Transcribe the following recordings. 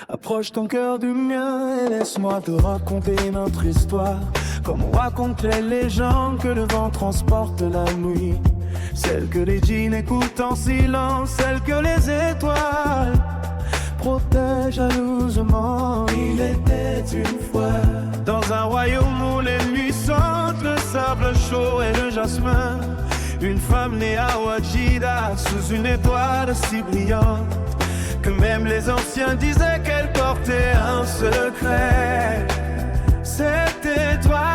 Approche ton cœur du mien et laisse-moi te raconter notre histoire. Comme on raconte les légendes que le vent transporte la nuit. Celle que les djinns écoutent en silence, celle que les étoiles protègent jalousement. Il était une fois dans un royaume où les nuits sentent le sable chaud et le jasmin. Une femme née à Ouadjida sous une étoile si brillante que même les anciens disaient qu'elle portait un secret. C'était toi,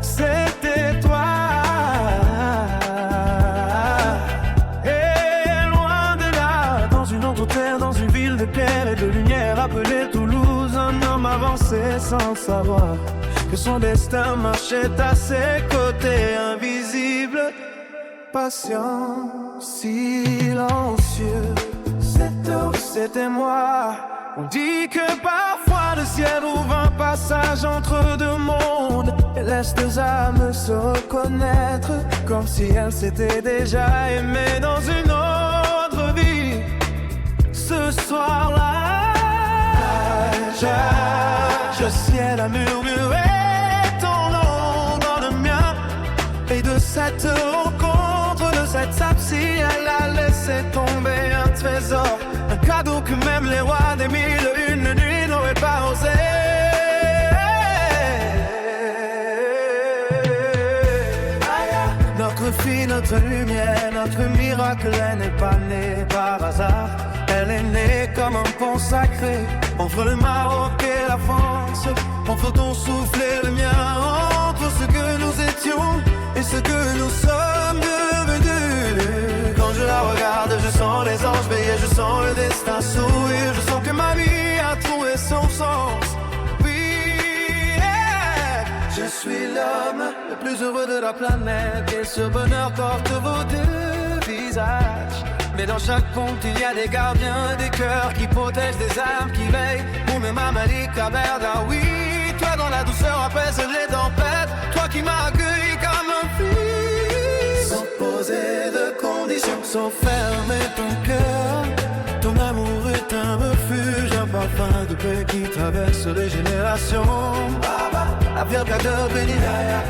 c'était toi. Et loin de là, dans une autre terre, dans une ville de pierre et de lumière appelée Toulouse, un homme avançait sans savoir que son destin marchait à ses côtés, invisible, patient, silencieux. C'était moi. On dit que parfois le ciel ouvre un passage entre deux mondes et laisse deux âmes se reconnaître, comme si elles s'étaient déjà aimées dans une autre vie. Ce soir-là, le ciel a murmuré ton nom dans le mien. Et de cette rencontre, de cette sapsie, elle a laissé tomber un trésor, un cadeau que même les rois des 1001 nuits n'auraient pas osé. Notre fille, notre lumière, notre miracle, elle n'est pas née par hasard. Elle est née comme un pont sacré entre le Maroc et la France. Entre ton souffle et le mien, entre ce que nous étions et ce que nous sommes devenus. Quand je la regarde, je sens les anges veiller, je sens le destin sourire, je sens que ma vie a trouvé son sens. Oui, je suis l'homme le plus heureux de la planète et ce bonheur porte vos deux visages. Mais dans chaque ponte il y a des gardiens, des cœurs qui protègent, des âmes qui veillent. Ou même à Malika Berda, oui. Toi dans la douceur apaise les tempêtes, toi qui m'as accueilli comme un fils. Sans poser de conditions, sans fermer ton cœur. Ton amour est un refuge, un parfum de paix qui traverse les générations. La pierre de bénie,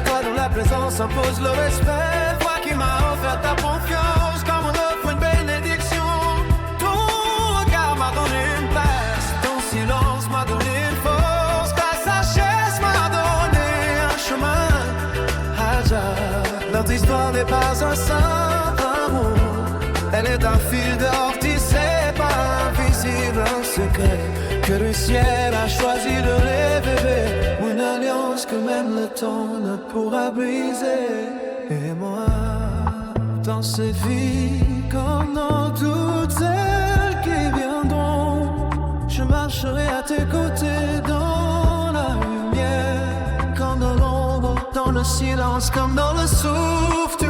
toi dont la présence impose le respect. Toi qui m'as offert ta confiance comme on offre une bénédiction. Ton regard m'a donné une place, ton silence m'a donné une force. Ta sagesse m'a donné un chemin. Hadja, notre histoire n'est pas un simple amour. Elle est un fil d'ortie, c'est pas invisible, un secret que le ciel a choisi de révéler. Une alliance que même le temps ne pourra briser. Et moi, dans cette vie, comme dans toutes celles qui viendront, je marcherai à tes côtés dans la lumière, comme dans l'ombre, dans le silence, comme dans le souffle.